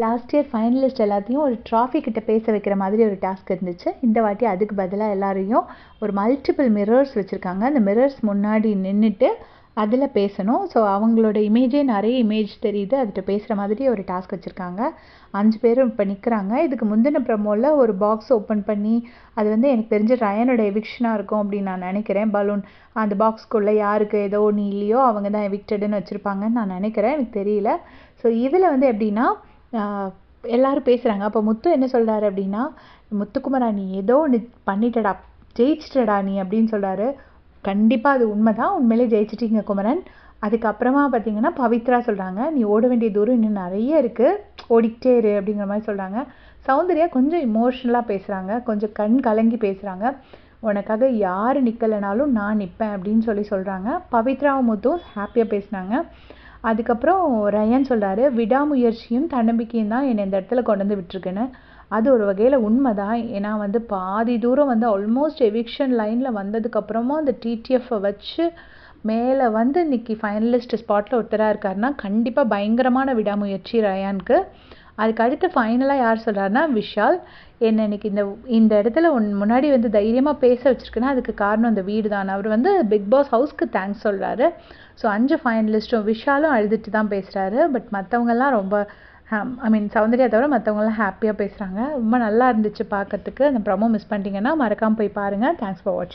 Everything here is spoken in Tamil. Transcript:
லாஸ்ட் இயர் ஃபைனலிஸ்ட் எல்லாத்தையும் ஒரு ட்ராஃபி கிட்ட பேச வைக்கிற மாதிரி ஒரு டாஸ்க் இருந்துச்சு. இந்த வாட்டி அதுக்கு பதிலாக எல்லாரையும் ஒரு மல்டிபிள் மிரர்ஸ் வச்சுருக்காங்க. அந்த மிரர்ஸ் முன்னாடி நின்றுட்டு அதில் பேசணும். ஸோ அவங்களோட இமேஜே நிறைய இமேஜ் தெரியுது, அதுகிட்ட பேசுகிற மாதிரி ஒரு டாஸ்க் வச்சுருக்காங்க. 5 பேரும் இப்போ நிற்கிறாங்க. இதுக்கு முந்தின ப்ரமோவில் ஒரு பாக்ஸ் ஓப்பன் பண்ணி அது வந்து எனக்கு தெரிஞ்ச ரயனோட எவிக்ஷனாக இருக்கும் அப்படின்னு நான் நினைக்கிறேன். பலூன் அந்த பாக்ஸ்க்குள்ளே யாருக்கு ஏதோ ஒன்று இல்லையோ அவங்க தான் எவிக்டடுன்னு வச்சுருப்பாங்கன்னு நான் நினைக்கிறேன், எனக்கு தெரியல. ஸோ இதில் வந்து எப்படின்னா எல்லாரும் பேசுகிறாங்க. அப்போ முத்து என்ன சொல்கிறாரு அப்படின்னா, முத்துக்குமரா நீ ஏதோ ஒன்று பண்ணிட்டடா, ஜெயிச்சிட்டடா நீ அப்படின்னு சொல்கிறாரு. கண்டிப்பாக அது உண்மை தான், உண்மையிலே ஜெயிச்சிட்டிங்க குமரன். அதுக்கப்புறமா பார்த்தீங்கன்னா பவித்ரா சொல்கிறாங்க, நீ ஓட வேண்டிய தூரம் இன்னும் நிறைய இருக்குது, ஓடிக்கிட்டே இரு அப்படிங்கிற மாதிரி சொல்கிறாங்க. சௌந்தர்யா கொஞ்சம் இமோஷ்னலாக பேசுகிறாங்க, கொஞ்சம் கண் கலங்கி பேசுகிறாங்க. உனக்காக யார் நிற்கலைனாலும் நான் நிற்பேன் அப்படின்னு சொல்கிறாங்க. பவித்ராவும் முத்தும் ஹாப்பியாக பேசினாங்க. அதுக்கப்புறம் ரயன் சொல்கிறாரு, விடாமுயற்சியும் தன்னம்பிக்கையும் தான் என்னை இந்த இடத்துல கொண்டு வந்து விட்டுருக்குன்னு. அது ஒரு வகையில் உண்மை தான். ஏன்னா வந்து பாதி தூரம் வந்து ஆல்மோஸ்ட் எவிக்ஷன் லைனில் வந்ததுக்கப்புறமா அந்த டிடிஎஃப்பை வச்சு மேலே வந்து இன்னைக்கு ஃபைனலிஸ்ட் ஸ்பாட்டில் ஒருத்தராக இருக்காருன்னா கண்டிப்பாக பயங்கரமான விடாமுயற்சி ரயானுக்கு. அதுக்கு அடுத்து ஃபைனலாக யார் சொல்கிறாருன்னா விஷால். என்னை இன்னைக்கு இந்த இடத்துல முன்னாடி வந்து தைரியமாக பேச வச்சுருக்குன்னா அதுக்கு காரணம் இந்த வீடு தான். அவர் வந்து பிக் பாஸ் ஹவுஸ்க்கு தேங்க்ஸ் சொல்கிறாரு. ஸோ 5 ஃபைனலிஸ்ட்டும் விஷாலும் அழுதுட்டு தான் பேசுகிறாரு. பட் மற்றவங்கெல்லாம் ரொம்ப சௌந்தர்யா தவிர மற்றவங்களாம் ஹாப்பியாக பேசுகிறாங்க. ரொம்ப நல்லா இருந்துச்சு பார்க்கறதுக்கு. அந்த ப்ரோமோ மிஸ் பண்ணிட்டீங்கன்னா மறக்காமல் போய் பாருங்கள். தேங்க்ஸ் ஃபார் வாட்சிங்.